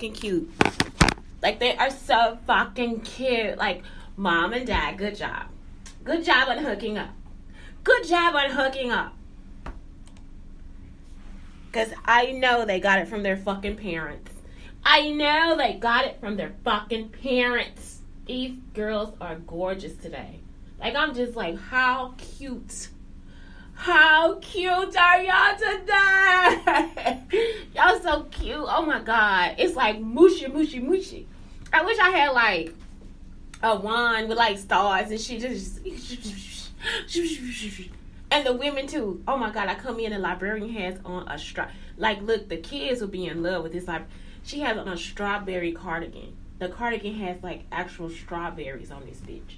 fucking cute. Like, they are so fucking cute. Like, mom and dad, good job. Good job on hooking up. Good job on hooking up. Because I know they got it from their fucking parents. I know they got it from their fucking parents. These girls are gorgeous today. Like, I'm just like, how cute. How cute are y'all today? Y'all so cute. Oh my God. It's like mushy, mushy, mushy. I wish I had like a wand with like stars and she just... And the women too. Oh my God, I come in, the librarian has on a like, look, the kids will be in love with this. Like, she has on a strawberry cardigan. The cardigan has like actual strawberries on this bitch.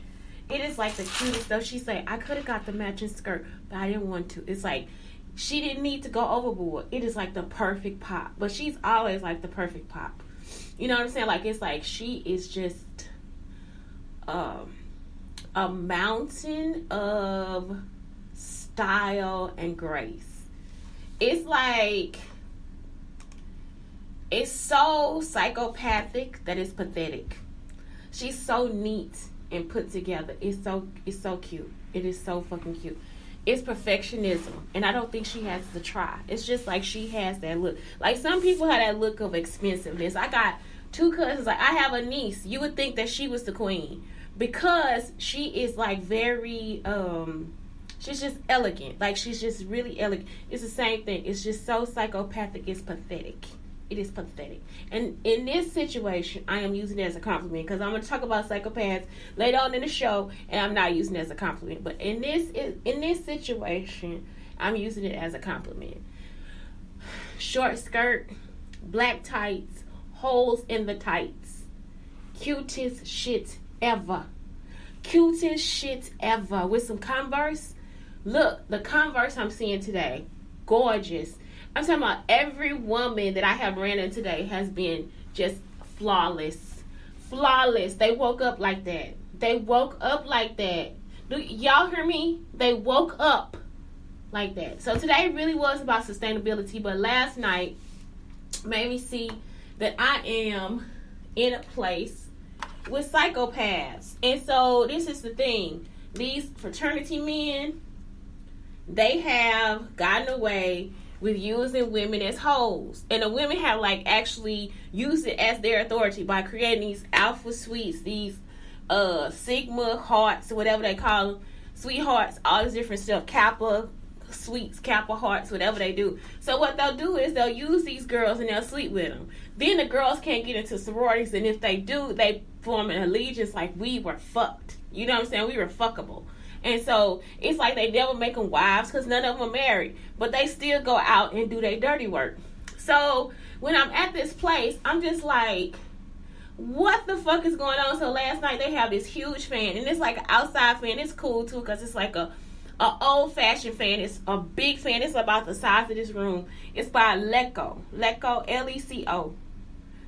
It is like the cutest though. She said, I could have got the matching skirt, but I didn't want to. It's like, she didn't need to go overboard. It is like the perfect pop. But she's always like the perfect pop. You know what I'm saying? Like, it's like she is just a mountain of style and grace. It's like, it's so psychopathic that it's pathetic. She's so neat and put together. It's so cute. It is so fucking cute. It's perfectionism, and I don't think she has to try. It's just like she has that look. Like, some people have that look of expensiveness. I got 2 cousins. Like, I have a niece. You would think that she was the queen because she is like very she's just elegant. Like, she's just really elegant. It's the same thing. It's just so psychopathic. It's pathetic. It is pathetic. And in this situation, I am using it as a compliment because I'm going to talk about psychopaths later on in the show, and I'm not using it as a compliment. But in this situation, I'm using it as a compliment. Short skirt, black tights, holes in the tights. Cutest shit ever. Cutest shit ever. With some Converse. Look, the Converse I'm seeing today, gorgeous. I'm talking about every woman that I have ran into today has been just flawless. Flawless. They woke up like that. They woke up like that. Do y'all hear me? They woke up like that. So today really was about sustainability, but last night made me see that I am in a place with psychopaths. And so this is the thing. These fraternity men, they have gotten away with using women as hoes. And the women have like actually used it as their authority by creating these alpha suites, these Sigma hearts, whatever they call them, sweethearts, all this different stuff, Kappa suites, Kappa hearts, whatever they do. So what they'll do is they'll use these girls and they'll sleep with them. Then the girls can't get into sororities, and if they do, they form an allegiance like we were fucked. You know what I'm saying? We were fuckable. And so it's like they never make them wives because none of them are married. But they still go out and do their dirty work. So when I'm at this place, I'm just like, what the fuck is going on? So last night they have this huge fan. And it's like an outside fan. It's cool too because it's like a old-fashioned fan. It's a big fan. It's about the size of this room. It's by Leco. Leco, L-E-C-O.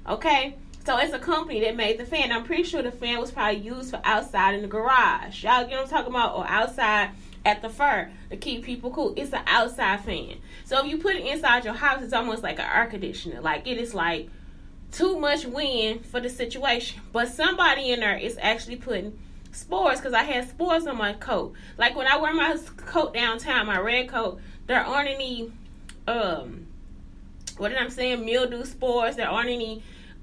Okay? So it's a company that made the fan. I'm pretty sure the fan was probably used for outside in the garage. Y'all get what I'm talking about? Or outside at the fair to keep people cool. It's an outside fan. So if you put it inside your house, it's almost like an air conditioner. Like, it is like too much wind for the situation. But somebody in there is actually putting spores, because I had spores on my coat. Like, when I wear my coat downtown, my red coat, there aren't any, mildew spores. There aren't any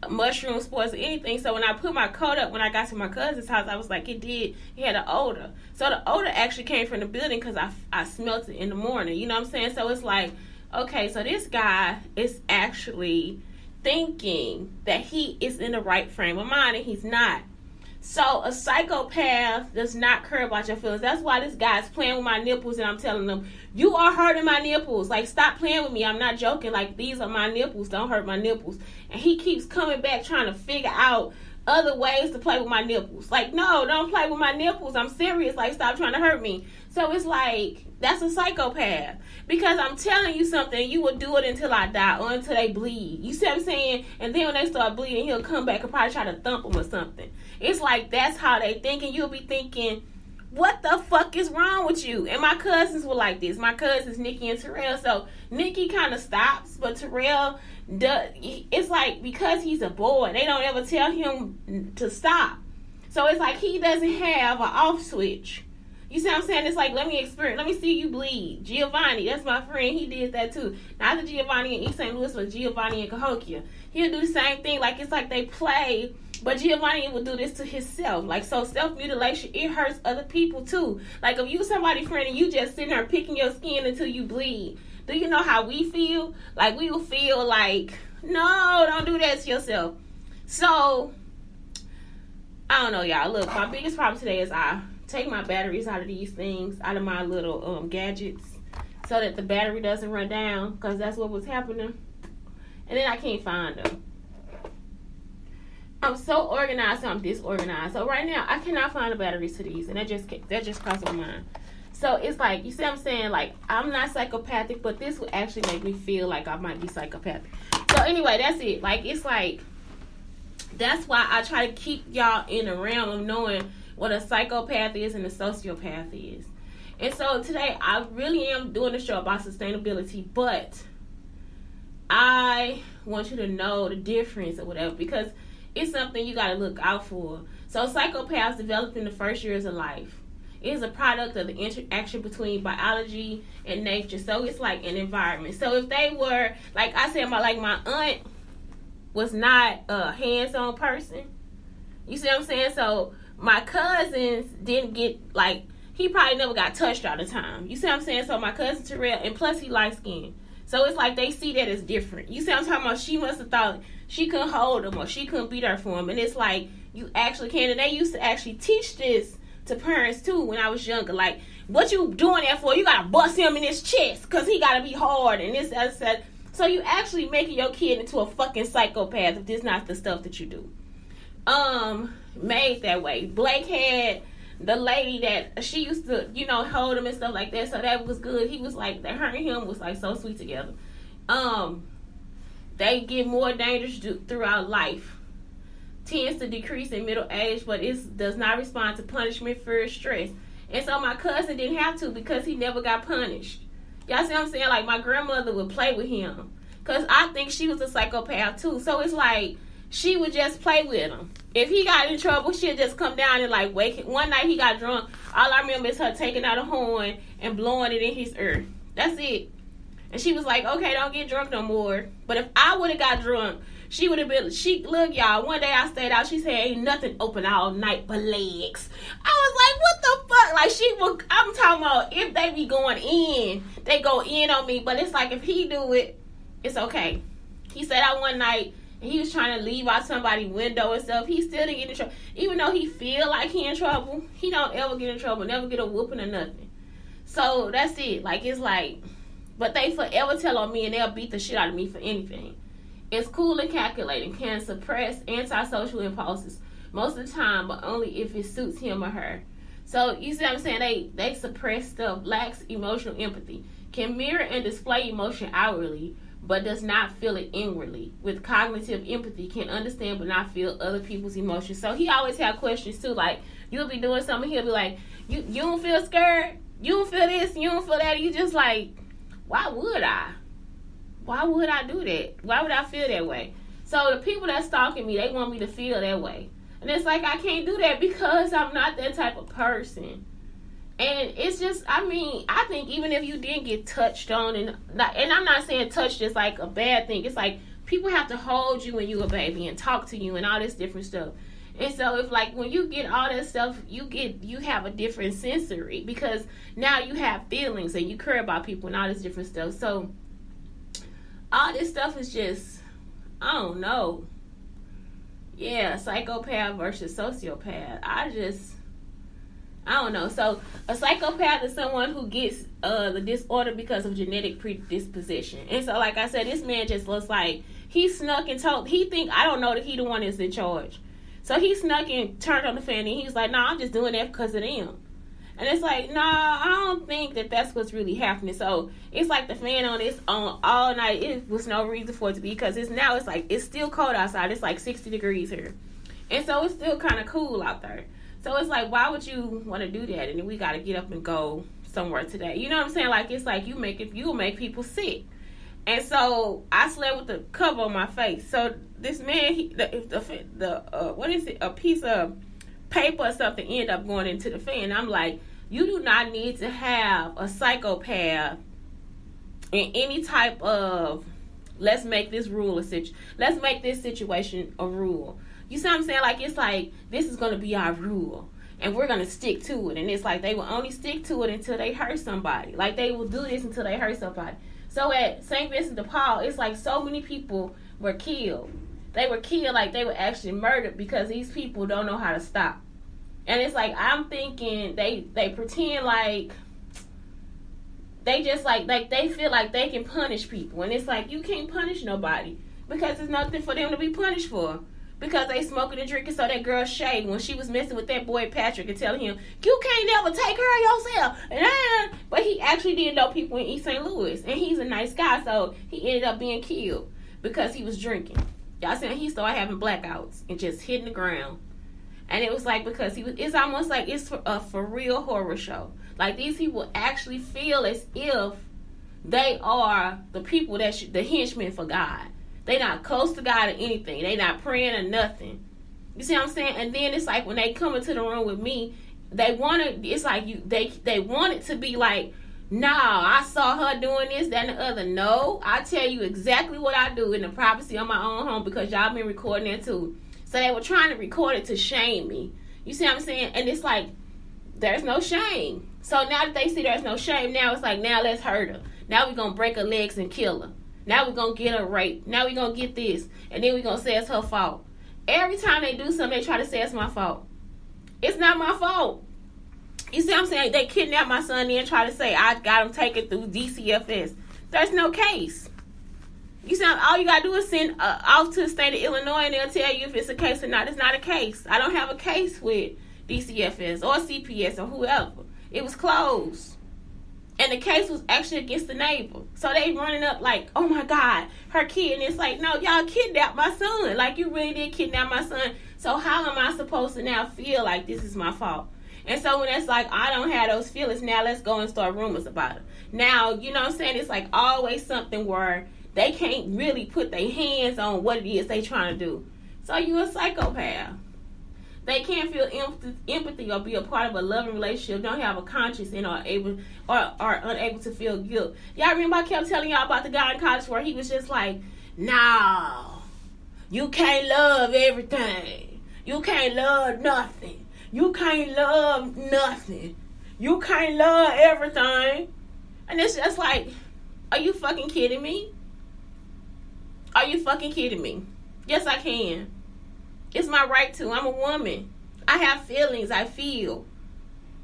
mushroom spores or anything. So when I put my coat up, when I got to my cousin's house, I was like, it had an odor. So the odor actually came from the building because I smelt it in the morning. You know what I'm saying? So it's like, okay, so this guy is actually thinking that he is in the right frame of mind, and he's not. So a psychopath does not care about your feelings. That's why this guy's playing with my nipples, and I'm telling them, you are hurting my nipples. Like, stop playing with me. I'm not joking. Like, these are my nipples. Don't hurt my nipples. And he keeps coming back trying to figure out other ways to play with my nipples. Like, no, don't play with my nipples. I'm serious. Like, stop trying to hurt me. So it's like, that's a psychopath. Because I'm telling you something, you will do it until I die or until they bleed. You see what I'm saying? And then when they start bleeding, he'll come back and probably try to thump them or something. It's like, that's how they think. And you'll be thinking, what the fuck is wrong with you? And my cousins were like this. My cousins, Nikki and Terrell. So Nikki kind of stops, but Terrell it's like, because he's a boy, they don't ever tell him to stop. So it's like he doesn't have an off switch. You see what I'm saying? It's like, let me see you bleed. Giovanni, that's my friend, he did that too. Not the Giovanni in East St. Louis, but Giovanni in Cahokia. He'll do the same thing. Like, it's like they play, but Giovanni will do this to himself. Like, so self-mutilation, it hurts other people too. Like, if you somebody's friend and you just sitting there picking your skin until you bleed, do you know how we feel? Like, we will feel like, no, don't do that to yourself. So, I don't know, y'all. Look, my biggest problem today is I take my batteries out of these things, out of my little gadgets, so that the battery doesn't run down, because that's what was happening. And then I can't find them. I'm so organized, so I'm disorganized. So right now, I cannot find the batteries to these, and that just crossed my mind. So it's like, you see what I'm saying? Like, I'm not psychopathic, but this would actually make me feel like I might be psychopathic. So anyway, that's it. Like, it's like, that's why I try to keep y'all in the realm of knowing what a psychopath is and a sociopath is. And so today, I really am doing a show about sustainability, but I want you to know the difference or whatever, because it's something you got to look out for. So psychopaths develop in the first years of life. It is a product of the interaction between biology and nature. So it's like an environment. So if they were, like I said, my aunt was not a hands-on person. You see what I'm saying? So my cousins didn't get, like, he probably never got touched all the time. You see what I'm saying? So my cousin Terrell, and plus he light-skinned. So it's like they see that as different. You see what I'm talking about? She must have thought she couldn't hold him or she couldn't be there for him. And it's like, you actually can. And they used to actually teach this to parents too when I was younger. Like, what you doing that for? You got to bust him in his chest because he got to be hard and this, that. So you actually making your kid into a fucking psychopath if this is not the stuff that you do. Made that way. Blake had the lady that she used to, hold him and stuff like that. So that was good. He was like, her and him was like so sweet together. They get more dangerous throughout life. Tends to decrease in middle age, but it does not respond to punishment, fear, stress. And so my cousin didn't have to because he never got punished. Y'all see what I'm saying? Like, my grandmother would play with him because I think she was a psychopath too. So it's like, she would just play with him. If he got in trouble, she'd just come down and like wake him. One night he got drunk. All I remember is her taking out a horn and blowing it in his ear. That's it. And she was like, okay, don't get drunk no more. But if I would have got drunk, she would have been, look, y'all, one day I stayed out. She said, ain't nothing open all night but legs. I was like, what the fuck? Like, I'm talking about, if they be going in, they go in on me. But it's like, if he do it, it's okay. He stayed out one night, and he was trying to leave out somebody's window and stuff. He still didn't get in trouble. Even though he feel like he in trouble, he don't ever get in trouble, never get a whooping or nothing. So, that's it. Like, it's like, but they forever tell on me, and they'll beat the shit out of me for anything. It's cool and calculating, can suppress antisocial impulses most of the time, but only if it suits him or her. So, you see what I'm saying? They suppress stuff, lacks emotional empathy, can mirror and display emotion outwardly, but does not feel it inwardly. With cognitive empathy, can understand but not feel other people's emotions. So, he always have questions too. Like, you'll be doing something, he'll be like, you don't feel scared? You don't feel this? You don't feel that? You just like, why would I? Why would I do that? Why would I feel that way? So the people that's stalking me, they want me to feel that way. And it's like, I can't do that because I'm not that type of person. And it's just, I think even if you didn't get touched on, and I'm not saying touched is like a bad thing. It's like, people have to hold you when you're a baby and talk to you and all this different stuff. And so if like when you get all that stuff, you have a different sensory because now you have feelings and you care about people and all this different stuff. So all this stuff is just, I don't know. Yeah, psychopath versus sociopath. I don't know. So a psychopath is someone who gets the disorder because of genetic predisposition. And so like I said, this man just looks like he snuck and told, I don't know that he the one that's in charge. So he snuck and turned on the fan and he's like, I'm just doing that because of them. And it's like, I don't think that that's what's really happening. So it's like the fan on all night. It was no reason for it to be because it's still cold outside. It's like 60 degrees here. And so it's still kind of cool out there. So it's like, why would you want to do that? And then we got to get up and go somewhere today. You know what I'm saying? Like, it's like you'll make people sick. And so I slept with the cover on my face. So this man, what is it? A piece of paper or something ended up going into the fan. I'm like, you do not need to have a psychopath in any type of let's make this situation a rule. You see what I'm saying? Like, it's like, this is going to be our rule and we're going to stick to it. And it's like they will only stick to it until they hurt somebody. Like, they will do this until they hurt somebody. So at St. Vincent de Paul, it's like so many people were killed. They were killed, like they were actually murdered because these people don't know how to stop. And it's like, I'm thinking they pretend like they just like they feel like they can punish people. And it's like, you can't punish nobody because there's nothing for them to be punished for. Because they smoking and drinking. So that girl Shay, when she was messing with that boy Patrick and telling him, you can't never take care of yourself. But he actually did know people in East St. Louis. And he's a nice guy. So he ended up being killed because he was drinking. Y'all saying he started having blackouts and just hitting the ground. And it was like, because it's almost like it's a for real horror show. Like, these people actually feel as if they are the people the henchmen for God. They not close to God or anything. They not praying or nothing. You see what I'm saying? And then it's like when they come into the room with me, they want it to be like, nah, I saw her doing this, that, and the other. No, I tell you exactly what I do in the privacy of my own home because y'all been recording it too. So they were trying to record it to shame me. You see what I'm saying? And it's like, there's no shame. So now that they see there's no shame, now it's like, now let's hurt her. Now we're going to break her legs and kill her. Now we're going to get her raped. Now we're going to get this. And then we're going to say it's her fault. Every time they do something, they try to say it's my fault. It's not my fault. You see what I'm saying? They kidnapped my son and try to say I got him taken through DCFS. There's no case. You see, all you got to do is send off to the state of Illinois and they'll tell you if it's a case or not. It's not a case. I don't have a case with DCFS or CPS or whoever. It was closed. And the case was actually against the neighbor. So they running up like, oh my God, her kid. And it's like, no, y'all kidnapped my son. Like, you really did kidnap my son. So how am I supposed to now feel like this is my fault? And so when it's like, I don't have those feelings, now let's go and start rumors about it. Now, you know what I'm saying? It's like always something where they can't really put their hands on what it is they trying to do. So you a psychopath. They can't feel empathy or be a part of a loving relationship, don't have a conscience, and are unable to feel guilt. Y'all remember I kept telling y'all about the guy in college where he was just like, no, you can't love everything. You can't love nothing. You can't love nothing. You can't love everything. And it's just like, are you fucking kidding me? Are you fucking kidding me? Yes, I can. It's my right to. I'm a woman. I have feelings. I feel.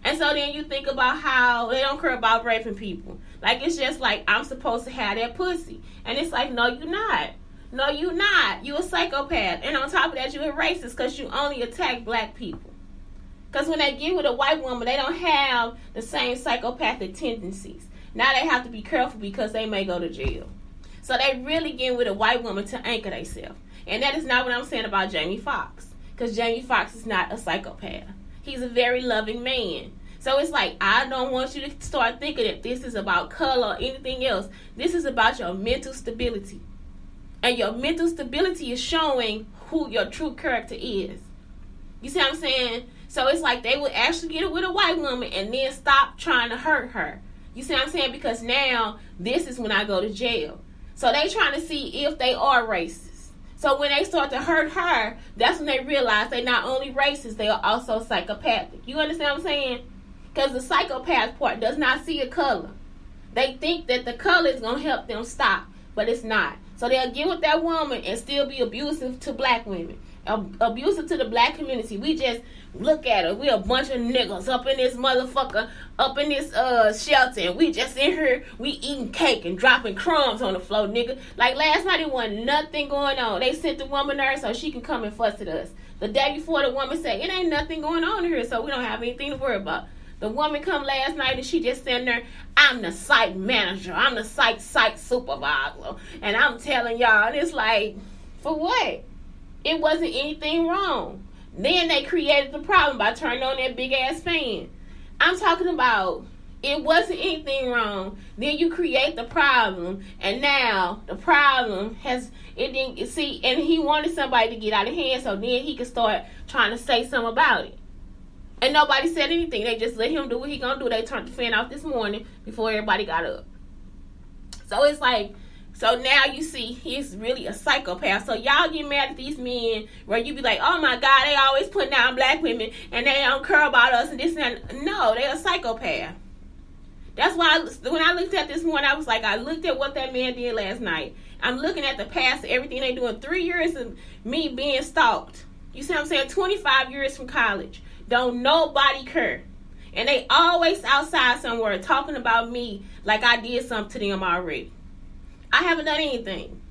And so then you think about how they don't care about raping people. Like, it's just like, I'm supposed to have that pussy. And it's like, no, you're not. No, you're not. You're a psychopath. And on top of that, you're a racist because you only attack black people. Because when they get with a white woman, they don't have the same psychopathic tendencies. Now they have to be careful because they may go to jail. So they really get with a white woman to anchor themselves. And that is not what I'm saying about Jamie Foxx. Because Jamie Foxx is not a psychopath. He's a very loving man. So it's like, I don't want you to start thinking that this is about color or anything else. This is about your mental stability. And your mental stability is showing who your true character is. You see what I'm saying? So it's like they would actually get it with a white woman and then stop trying to hurt her. You see what I'm saying? Because now, this is when I go to jail. So they trying to see if they are racist. So when they start to hurt her, that's when they realize they're not only racist, they are also psychopathic. You understand what I'm saying? Because the psychopath part does not see a color. They think that the color is going to help them stop, but it's not. So they'll get with that woman and still be abusive to black women, abusive to the black community. We just look at her. We a bunch of niggas up in this motherfucker, up in this shelter, and we just in here, we eating cake and dropping crumbs on the floor, nigga. Like last night, it wasn't nothing going on. They sent the woman there so she can come and fuss at us. The day before, the woman said, it ain't nothing going on here, so we don't have anything to worry about. The woman come last night and she just sitting there, I'm the site manager, I'm the site supervisor, and I'm telling y'all, and it's like, for what? It wasn't anything wrong. Then they created the problem by turning on that big ass fan. I'm talking about, It wasn't anything wrong. Then you create the problem, and now the problem has it didn't see. And he wanted somebody to get out of hand, so then he could start trying to say something about it. And nobody said anything. They just let him do what he gonna do. They turned the fan off this morning before everybody got up. So it's like, so now you see he's really a psychopath. So y'all get mad at these men where you be like, oh my God, they always putting down black women and they don't care about us and this and that. No, they're a psychopath. That's why when I looked at this morning, I was like, I looked at what that man did last night. I'm looking at the past, everything they doing. 3 years of me being stalked. You see what I'm saying? 25 years from college. Don't nobody care. And they always outside somewhere talking about me like I did something to them already. I haven't done anything.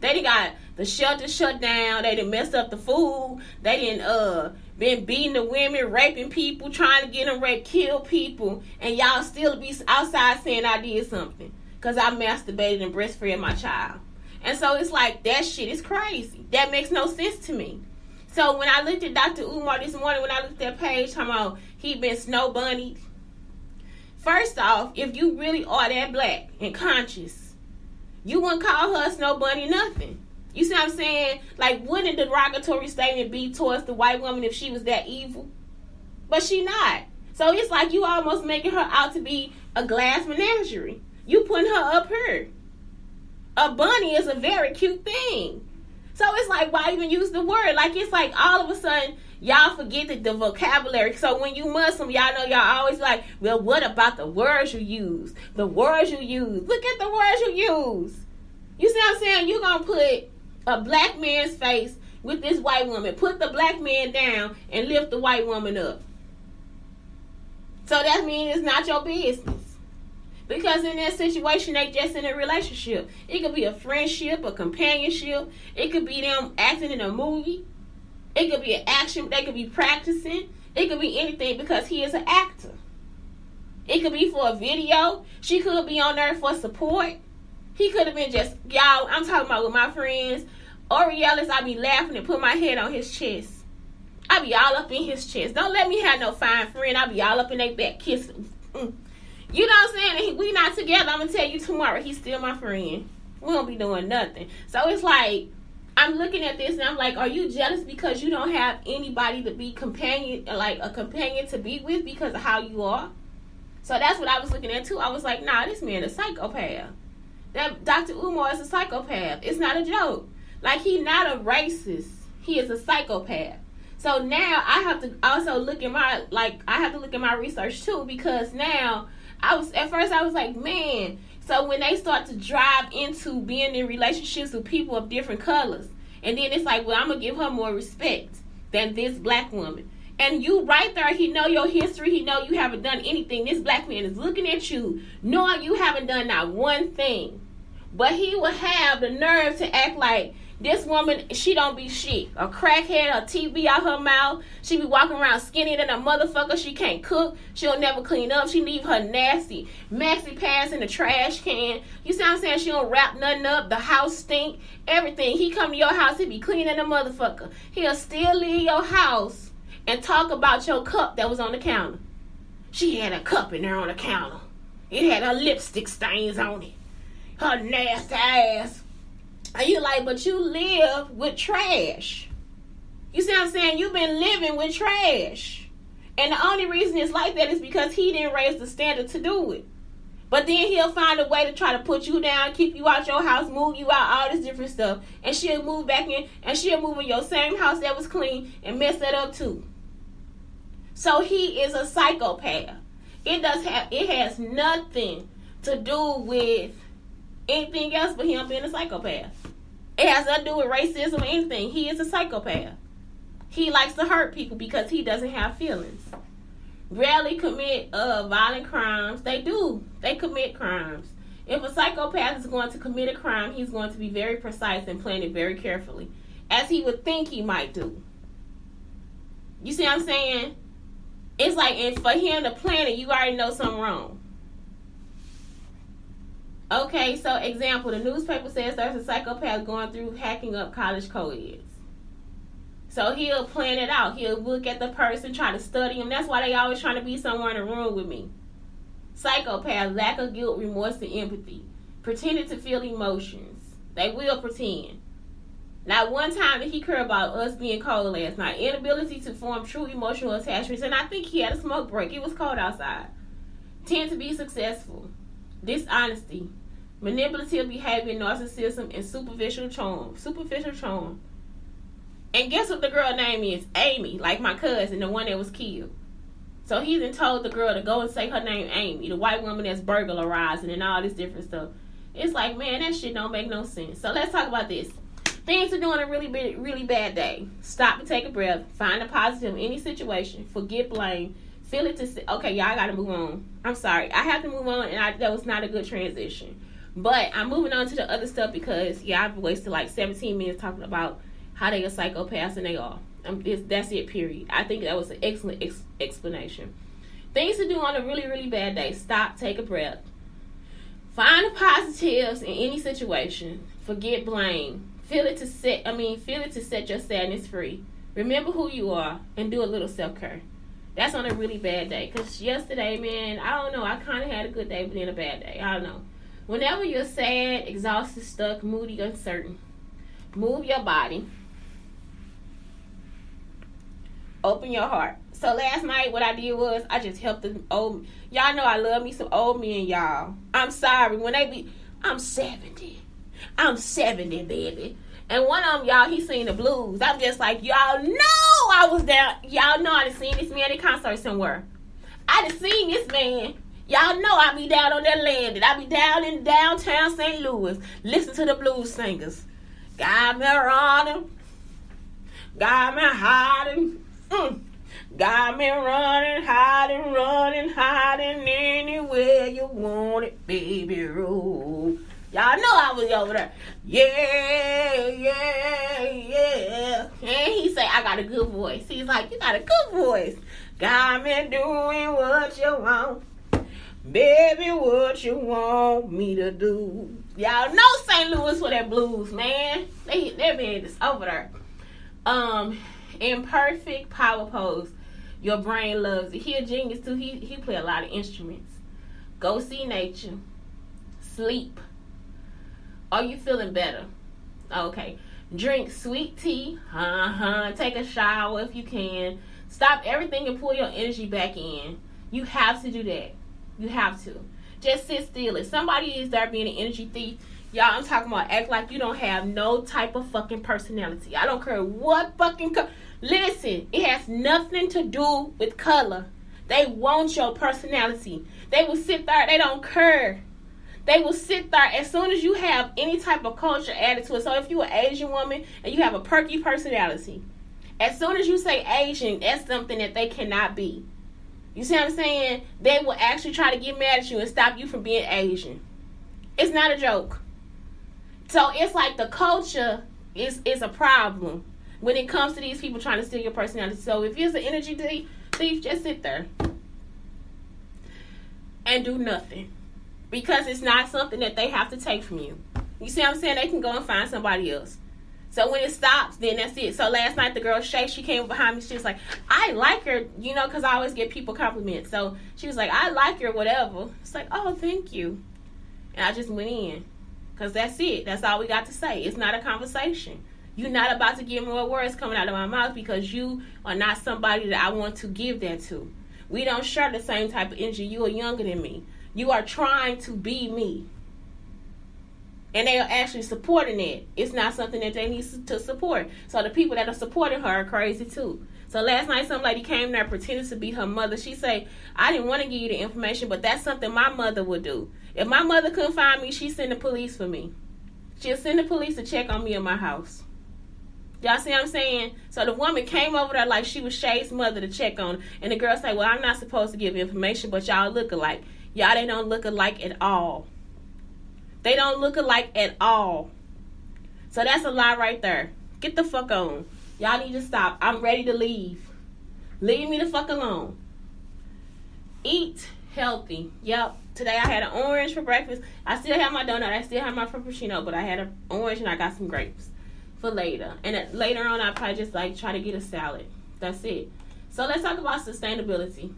They done got the shelter shut down. They done messed up the food. They done been beating the women, raping people, trying to get them raped, kill people. And y'all still be outside saying I did something. Because I masturbated and breastfed my child. And so it's like, that shit is crazy. That makes no sense to me. So when I looked at Dr. Umar this morning, when I looked at that page, talking about he been snow bunnied. First off, if you really are that black and conscious, you wouldn't call her a snow bunny nothing. You see what I'm saying? Like, wouldn't a derogatory statement be towards the white woman if she was that evil? But she not. So it's like you almost making her out to be a glass menagerie. You putting her up here. A bunny is a very cute thing. So it's like, why even use the word? Like, it's like all of a sudden, y'all forget the vocabulary. So when you Muslim, y'all know y'all always like, well, what about the words you use? The words you use. Look at the words you use. You see what I'm saying? You're going to put a black man's face with this white woman. Put the black man down and lift the white woman up. So that means it's not your business. Because in that situation, they just in a relationship. It could be a friendship, a companionship. It could be them acting in a movie. It could be an action. They could be practicing. It could be anything because he is an actor. It could be for a video. She could be on there for support. He could have been just, y'all, I'm talking about with my friends. Orielis, I be laughing and put my head on his chest. I be all up in his chest. Don't let me have no fine friend. I be all up in their back kissing. You know what I'm saying? We not together. I'm going to tell you tomorrow. He's still my friend. We don't be doing nothing. So it's like, I'm looking at this and I'm like, are you jealous because you don't have anybody to be companion, like a companion to be with because of how you are? So that's what I was looking at too. I was like, nah, this man is a psychopath. That Dr. Umar is a psychopath. It's not a joke. Like, he's not a racist. He is a psychopath. So now I have to also look at my research too, because now at first I was like, man, so when they start to drive into being in relationships with people of different colors, and then it's like, well, I'm going to give her more respect than this black woman. And you right there, he know your history, he know you haven't done anything. This black man is looking at you, knowing you haven't done not one thing. But he will have the nerve to act like this woman, she don't be shit. A crackhead, her teeth be out her mouth. She be walking around skinny than a motherfucker. She can't cook. She'll never clean up. She leave her nasty maxi pads in the trash can. You see what I'm saying? She don't wrap nothing up. The house stink. Everything. He come to your house, he be clean than a motherfucker. He'll still leave your house and talk about your cup that was on the counter. She had a cup in there on the counter. It had her lipstick stains on it. Her nasty ass. And you like, but you live with trash. You see what I'm saying? You've been living with trash. And the only reason it's like that is because he didn't raise the standard to do it. But then he'll find a way to try to put you down, keep you out your house, move you out, all this different stuff. And she'll move back in, and she'll move in your same house that was clean and mess that up too. So he is a psychopath. It has nothing to do with anything else but him being a psychopath. It has nothing to do with racism or anything. He is a psychopath. He likes to hurt people because he doesn't have feelings. Rarely commit violent crimes. They do. They commit crimes. If a psychopath is going to commit a crime, he's going to be very precise and plan it very carefully, as he would think he might do. You see what I'm saying? It's like, and for him to plan it, you already know something wrong. Okay, so example, the newspaper says there's a psychopath going through hacking up college co-eds. So he'll plan it out. He'll look at the person, try to study him. That's why they always trying to be somewhere in a room with me. Psychopath, lack of guilt, remorse, and empathy. Pretending to feel emotions. They will pretend. Not one time did he care about us being cold last night. Inability to form true emotional attachments. And I think he had a smoke break. It was cold outside. Tend to be successful. Dishonesty. Manipulative behavior, narcissism, and superficial charm. Superficial charm. And guess what the girl name is? Amy, like my cousin, the one that was killed. So he then told the girl to go and say her name Amy, the white woman that's burglarizing and all this different stuff. It's like, man, that shit don't make no sense. So let's talk about this. Things to do on a really bad day. Stop and take a breath. Find a positive in any situation. Forget blame. Feel it to say, okay, y'all got to move on. I'm sorry. I have to move on, and that was not a good transition. But I'm moving on to the other stuff because, I've wasted like 17 minutes talking about how they are psychopaths, and they are. That's it, period. I think that was an excellent explanation. Things to do on a really bad day. Stop, take a breath. Find the positives in any situation. Forget blame. Feel it to set your sadness free. Remember who you are and do a little self-care. That's on a really bad day. Because yesterday, man, I don't know. I kind of had a good day, but then a bad day. I don't know. Whenever you're sad, exhausted, stuck, moody, uncertain, move your body. Open your heart. So last night, what I did was I just helped the old. Y'all know I love me some old men, y'all. I'm sorry. I'm 70. I'm 70, baby. And one of them, y'all, he sing the blues. I'm just like, y'all know I was down. Y'all know I done seen this man at concert somewhere. I done seen this man. Y'all know I be down on that landing. I be down in downtown St. Louis. Listen to the blues singers. Got me running. Got me hiding. Got me hiding anywhere you want it, baby, roll. Y'all know I was over there. Yeah. And he say, I got a good voice. He's like, you got a good voice. Got me doing what you want. Baby, what you want me to do. Y'all know St. Louis for that blues, man. That man is over there. Imperfect power pose. Your brain loves it. He a genius too. He play a lot of instruments. Go see nature. Sleep. Are you feeling better? Okay. Drink sweet tea. Take a shower if you can. Stop everything and pull your energy back in. You have to do that. You have to. Just sit still. If somebody is there being an energy thief, y'all, I'm talking about act like you don't have no type of fucking personality. I don't care what fucking listen, it has nothing to do with color. They want your personality. They will sit there. They don't care. They will sit there as soon as you have any type of culture added to it. So if you're an Asian woman and you have a perky personality, as soon as you say Asian, that's something that they cannot be. You see what I'm saying? They will actually try to get mad at you and stop you from being Asian. It's not a joke. So it's like the culture is a problem when it comes to these people trying to steal your personality. So if you're an energy thief, just sit there and do nothing. Because it's not something that they have to take from you. You see what I'm saying? They can go and find somebody else. So when it stops, then that's it. So last night, the girl Shay, she came behind me. She was like, I like her, because I always get people compliments. So she was like, I like her, whatever. It's like, oh, thank you. And I just went in. Because that's it. That's all we got to say. It's not a conversation. You're not about to get more words coming out of my mouth because you are not somebody that I want to give that to. We don't share the same type of energy. You are younger than me. You are trying to be me. And they are actually supporting it. It's not something that they need to support. So the people that are supporting her are crazy too. So last night some lady came there pretending to be her mother. She said, I didn't want to give you the information, but that's something my mother would do. If my mother couldn't find me, she'd send the police for me. She'll send the police to check on me in my house. Y'all see what I'm saying? So the woman came over there like she was Shay's mother to check on her. And the girl said, well, I'm not supposed to give information, but y'all look alike. Y'all, they don't look alike at all. They don't look alike at all. So that's a lie right there. Get the fuck on. Y'all need to stop. I'm ready to leave. Leave me the fuck alone. Eat healthy. Yep. Today I had an orange for breakfast. I still have my donut. I still have my frappuccino, but I had an orange and I got some grapes for later. And later on, I'll probably just try to get a salad. That's it. So let's talk about sustainability.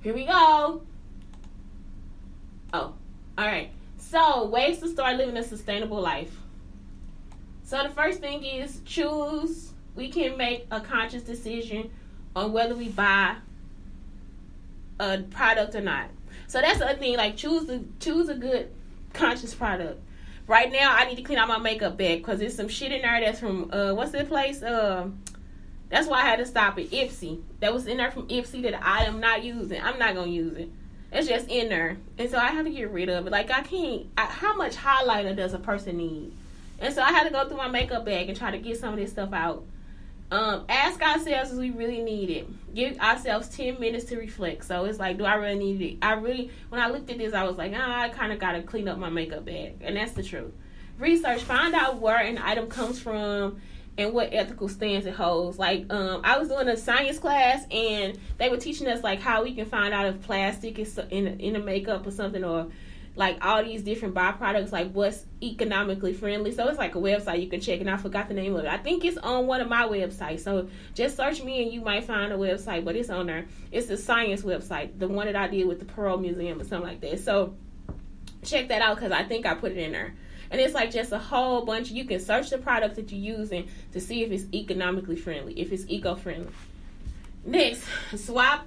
Here we go. Oh, all right. So, ways to start living a sustainable life. So, the first thing is choose. We can make a conscious decision on whether we buy a product or not. So, that's the other thing. Like, choose a good conscious product. Right now, I need to clean out my makeup bag because there's some shit in there that's from, what's that place? That's why I had to stop it. Ipsy. That was in there from Ipsy that I am not using. I'm not going to use it. It's just in there. And so I have to get rid of it. Like, how much highlighter does a person need? And so I had to go through my makeup bag and try to get some of this stuff out. Ask ourselves if we really need it. Give ourselves 10 minutes to reflect. So it's like, do I really need it? When I looked at this, I was like, I kind of got to clean up my makeup bag. And that's the truth. Research. Find out where an item comes from and what ethical stance it holds. Like, I was doing a science class, and they were teaching us, like, how we can find out if plastic is in a makeup or something, or, like, all these different byproducts, like, what's economically friendly. So it's like a website you can check, and I forgot the name of it. I think it's on one of my websites. So just search me, and you might find a website, but it's on there. It's the science website, the one that I did with the Pearl Museum or something like that. So check that out, because I think I put it in there. And it's like just a whole bunch. You can search the product that you're using to see if it's economically friendly, if it's eco-friendly. Next, swap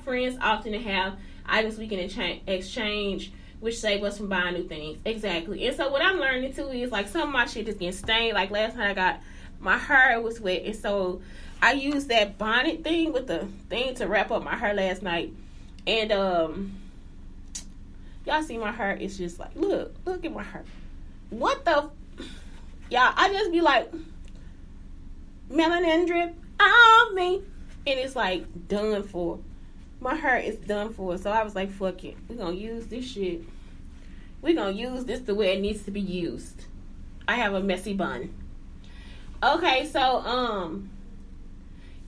friends often have items we can exchange, which save us from buying new things. Exactly. And so what I'm learning too is, like, some of my shit is getting stained. Like, last night I got, my hair was wet, and so I used that bonnet thing with the thing to wrap up my hair last night. And y'all see my hair? It's just like, look at my hair. What the? Y'all, I just be like, melanin drip on me. And it's like, done for. My hair is done for. So I was like, fuck it. We're going to use this shit. We're going to use this the way it needs to be used. I have a messy bun. Okay, so,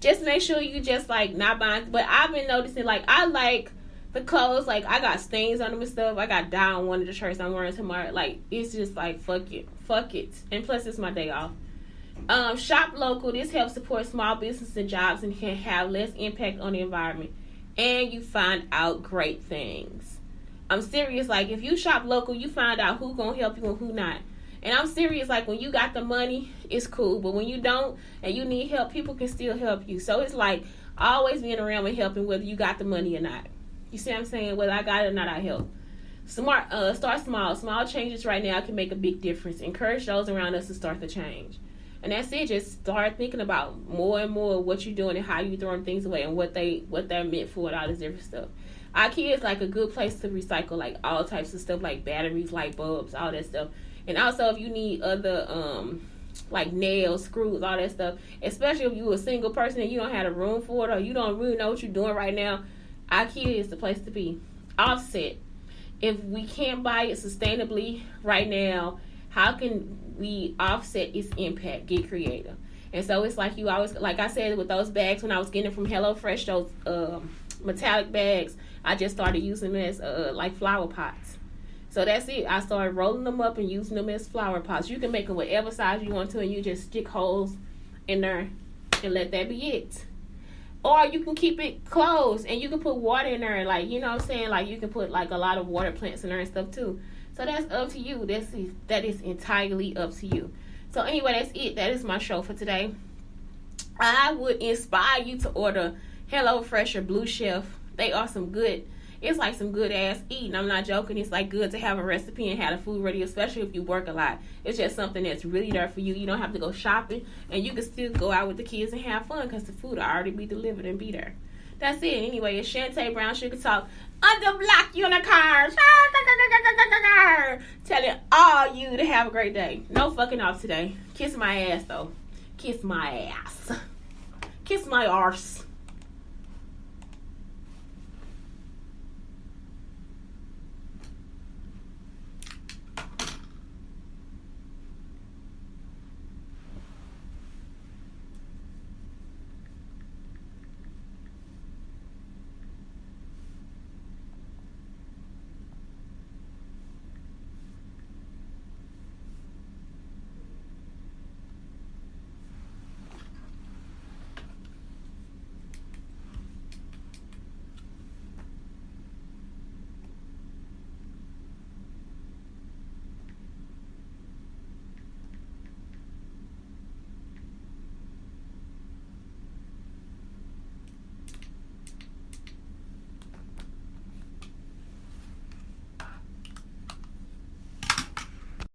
just make sure you just, like, not buying. But I've been noticing, like, I like the clothes, like, I got stains on them and stuff. I got dye on one of the shirts I'm wearing tomorrow. Like, it's just like, fuck it. And plus, it's my day off. Shop local. This helps support small businesses and jobs and can have less impact on the environment. And you find out great things. I'm serious. Like, if you shop local, you find out who gonna help you and who not. And I'm serious. Like, when you got the money, it's cool. But when you don't and you need help, people can still help you. So it's like always being around and helping, whether you got the money or not. You see what I'm saying? Whether I got it or not, I help. Start small. Small changes right now can make a big difference. Encourage those around us to start the change. And that's it. Just start thinking about more and more what you're doing and how you're throwing things away and what they're meant for and all this different stuff. IKEA is like a good place to recycle, like, all types of stuff, like batteries, light bulbs, all that stuff. And also, if you need other like nails, screws, all that stuff, especially if you're a single person and you don't have a room for it, or you don't really know what you're doing right now, IKEA is the place to be. Offset. If we can't buy it sustainably right now, how can we offset its impact? Get creative. And so it's like, you always, like I said with those bags, when I was getting them from HelloFresh, those metallic bags, I just started using them as like flower pots. So that's it. I started rolling them up and using them as flower pots. You can make them whatever size you want to, and you just stick holes in there and let that be it. Or you can keep it closed and you can put water in there, like, you know what I'm saying? Like, you can put, like, a lot of water plants in there and stuff too. So that's up to you. That is entirely up to you. So anyway, that's it. That is my show for today. I would inspire you to order HelloFresh or Blue Chef. They are some good, it's like some good ass eating. I'm not joking. It's like good to have a recipe and have the food ready, especially if you work a lot. It's just something that's really there for you. You don't have to go shopping, and you can still go out with the kids and have fun because the food will already be delivered and be there. That's it. Anyway, it's Shantae Brown Sugar Talk on the Black Unicorns. Telling all you to have a great day. No fucking off today. Kiss my ass, though. Kiss my ass. Kiss my arse.